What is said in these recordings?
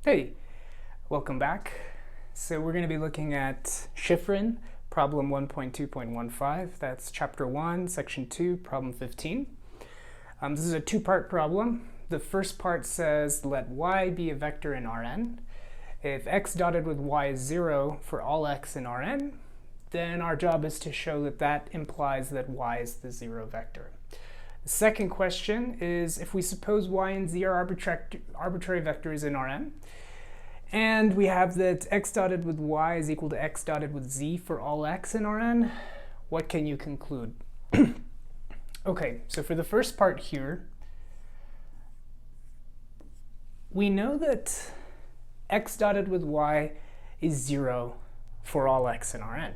Hey, welcome back. So we're going to be looking at Shifrin, problem 1.2.15. That's chapter 1, section 2, problem 15. This is a two-part problem. The first part says let y be a vector in Rn. If x dotted with y is 0 for all x in Rn, then our job is to show that that implies that y is the 0 vector. The second question is if we suppose y and z are arbitrary vectors in Rn, and we have that x dotted with y is equal to x dotted with z for all x in Rn, what can you conclude? Okay, so for the first part here, we know that x dotted with y is 0 for all x in Rn.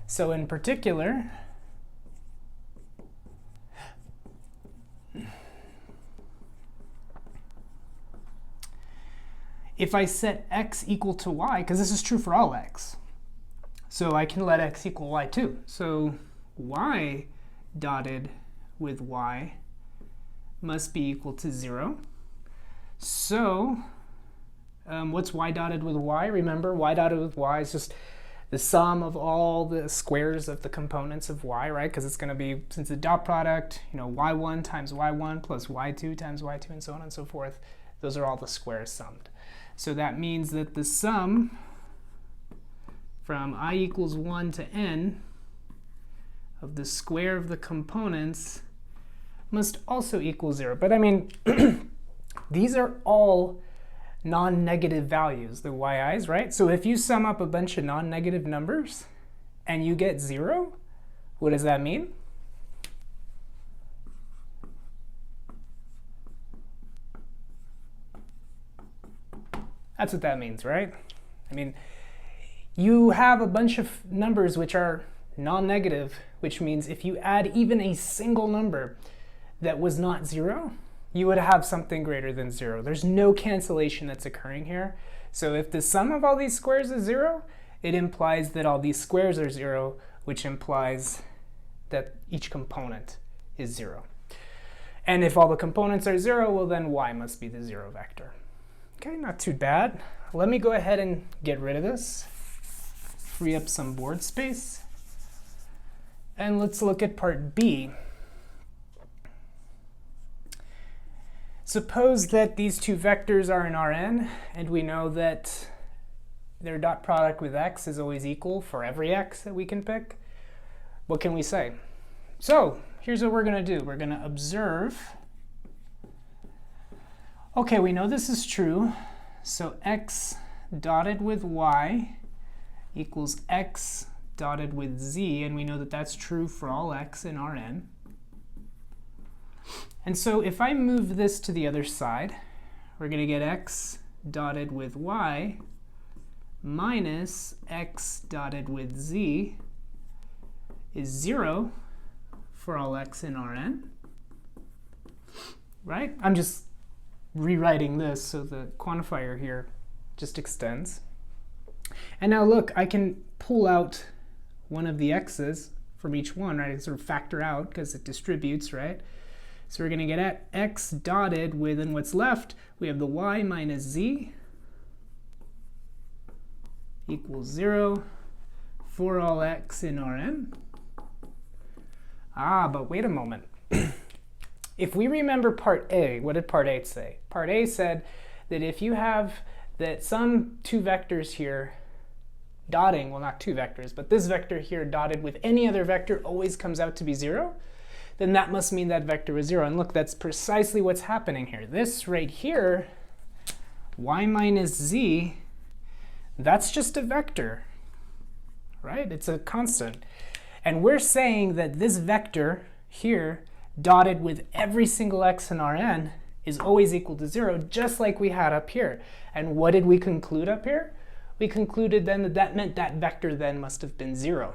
So in particular, if I set x equal to y, because this is true for all x, so I can let x equal y too. So y dotted with y must be equal to 0. So what's y dotted with y? Remember, y dotted with y is just the sum of all the squares of the components of y, right? Because it's going to be, since the dot product, y1 times y1 plus y2 times y2 and so on and so forth. Those are all the squares summed. So that means that the sum from I equals 1 to n of the square of the components must also equal 0. But I mean, these are all non-negative values, the yi's, right? So if you sum up a bunch of non-negative numbers and you get 0, what does that mean? That's what that means, right? I mean, you have a bunch of numbers which are non-negative, which means if you add even a single number that was not 0, you would have something greater than 0. There's no cancellation that's occurring here. So if the sum of all these squares is 0, it implies that all these squares are 0, which implies that each component is 0. And if all the components are 0, well then y must be the 0 vector. Okay, not too bad. Let me go ahead and get rid of this, free up some board space, and let's look at part B. Suppose that these two vectors are in Rn, and we know that their dot product with x is always equal for every x that we can pick. What can we say? So here's what we're going to do. We're going to observe. Okay, we know this is true. So x dotted with y equals x dotted with z, and we know that that's true for all x in Rn. And so if I move this to the other side, we're going to get x dotted with y minus x dotted with z is 0 for all x in Rn. Right? I'm just rewriting this so the quantifier here just extends. And now look, I can pull out one of the x's from each one, right? I can sort of factor out because it distributes, right? So we're going to get x dotted with, and what's left, we have the y minus z equals 0 for all x in Rn. But wait a moment. If we remember part A, what did part A say? Part A said that if you have that some two vectors here dotting, well not two vectors, but this vector here dotted with any other vector always comes out to be 0, then that must mean that vector is 0. And look, that's precisely what's happening here. This right here, y minus z, that's just a vector, right? It's a constant. And we're saying that this vector here dotted with every single x in Rn is always equal to 0, just like we had up here. And what did we conclude up here? We concluded then that that meant that vector then must have been 0.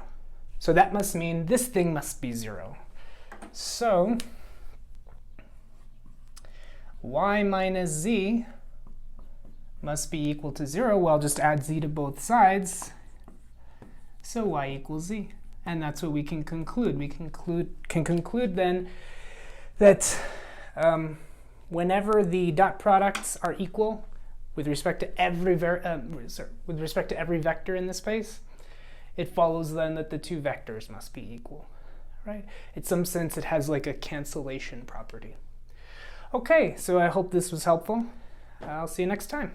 So that must mean this thing must be 0. So y minus z must be equal to 0. Well, just add z to both sides. So y equals z. And that's what we can conclude. We can conclude then that whenever the dot products are equal, with respect to every vector in the space, it follows then that the two vectors must be equal, right? In some sense, it has like a cancellation property. Okay, so I hope this was helpful. I'll see you next time.